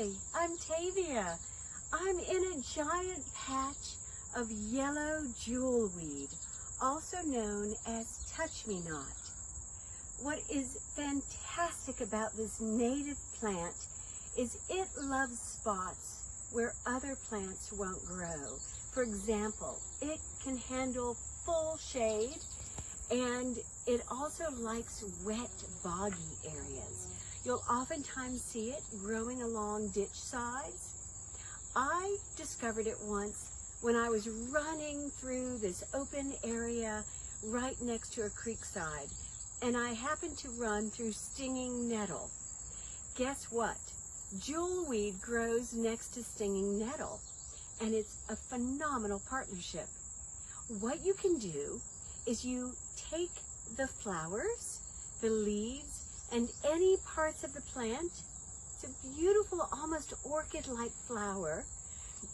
Hi, I'm Tavia. I'm in a giant patch of yellow jewelweed, also known as touch-me-not. What is fantastic about this native plant is it loves spots where other plants won't grow. For example, it can handle full shade, and it also likes wet, boggy areas. You'll oftentimes see it growing along ditch sides. I discovered it once when I was running through this open area right next to a creek side, and I happened to run through stinging nettle. Guess what? Jewelweed grows next to stinging nettle, and it's a phenomenal partnership. What you can do is you take the flowers, the leaves, and any parts of the plant. It's a beautiful, almost orchid-like flower.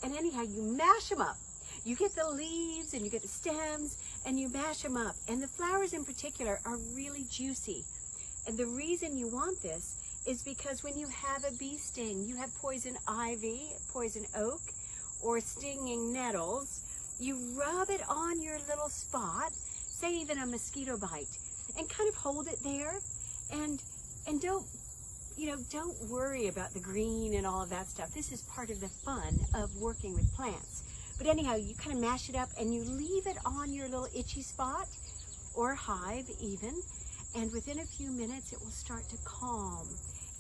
And anyhow, you mash them up. You get the leaves and you get the stems and you mash them up. And the flowers in particular are really juicy. And the reason you want this is because when you have a bee sting, you have poison ivy, poison oak, or stinging nettles, you rub it on your little spot, say even a mosquito bite, and kind of hold it there. And don't worry about the green and all of that stuff. This is part of the fun of working with plants. But anyhow, you kind of mash it up and you leave it on your little itchy spot or hive even, and within a few minutes it will start to calm.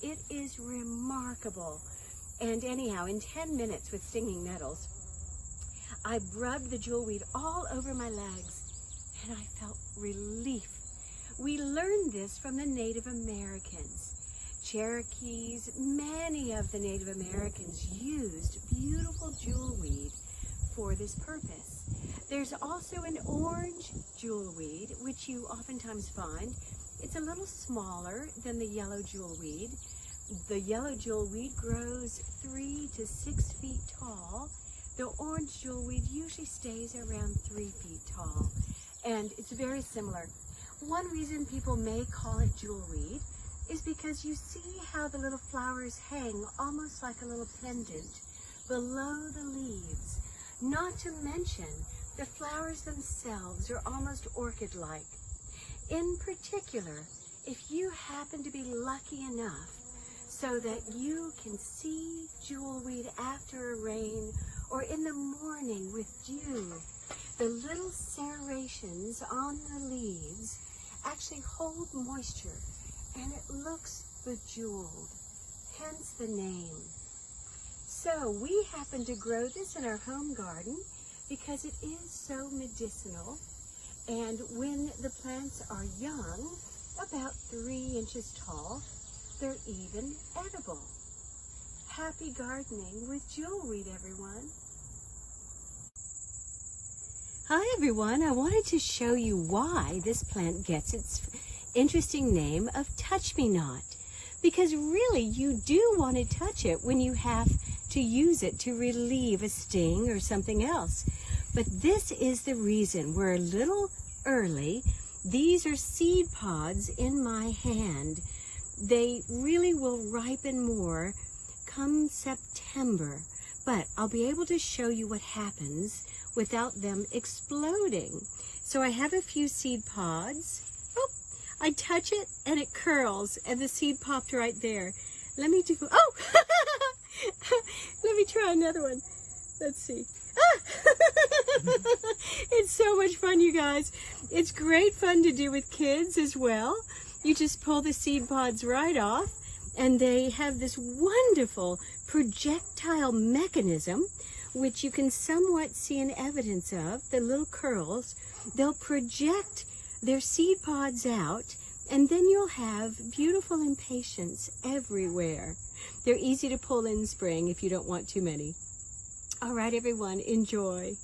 It is remarkable. And anyhow, in 10 minutes with stinging nettles, I rubbed the jewelweed all over my legs and I felt relief. We learned this from the Native Americans. Cherokees, many of the Native Americans used beautiful jewelweed for this purpose. There's also an orange jewelweed, which you oftentimes find. It's a little smaller than the yellow jewelweed. The yellow jewelweed grows 3 to 6 feet tall. The orange jewelweed usually stays around 3 feet tall, and it's very similar. One reason people may call it jewelweed is because you see how the little flowers hang almost like a little pendant below the leaves. Not to mention, the flowers themselves are almost orchid-like. In particular, if you happen to be lucky enough so that you can see jewelweed after a rain or in the morning with dew, the little serrations on the leaves actually hold moisture and it looks bejeweled, hence the name. So we happen to grow this in our home garden because it is so medicinal, and when the plants are young, about 3 inches tall, they're even edible. Happy gardening with jewelweed, everyone. Hi everyone, I wanted to show you why this plant gets its interesting name of touch-me-not. Because really you do want to touch it when you have to use it to relieve a sting or something else. But this is the reason. We're a little early. These are seed pods in my hand. They really will ripen more come September. But I'll be able to show you what happens without them exploding. So I have a few seed pods. Oh, I touch it and it curls and the seed popped right there. Let me do, oh! Let me try another one. Let's see. It's so much fun, you guys. It's great fun to do with kids as well. You just pull the seed pods right off, and they have this wonderful projectile mechanism, which you can somewhat see an evidence of. The little curls, they'll project their seed pods out, and then you'll have beautiful impatiens everywhere. They're easy to pull in spring if you don't want too many. All right, everyone, enjoy.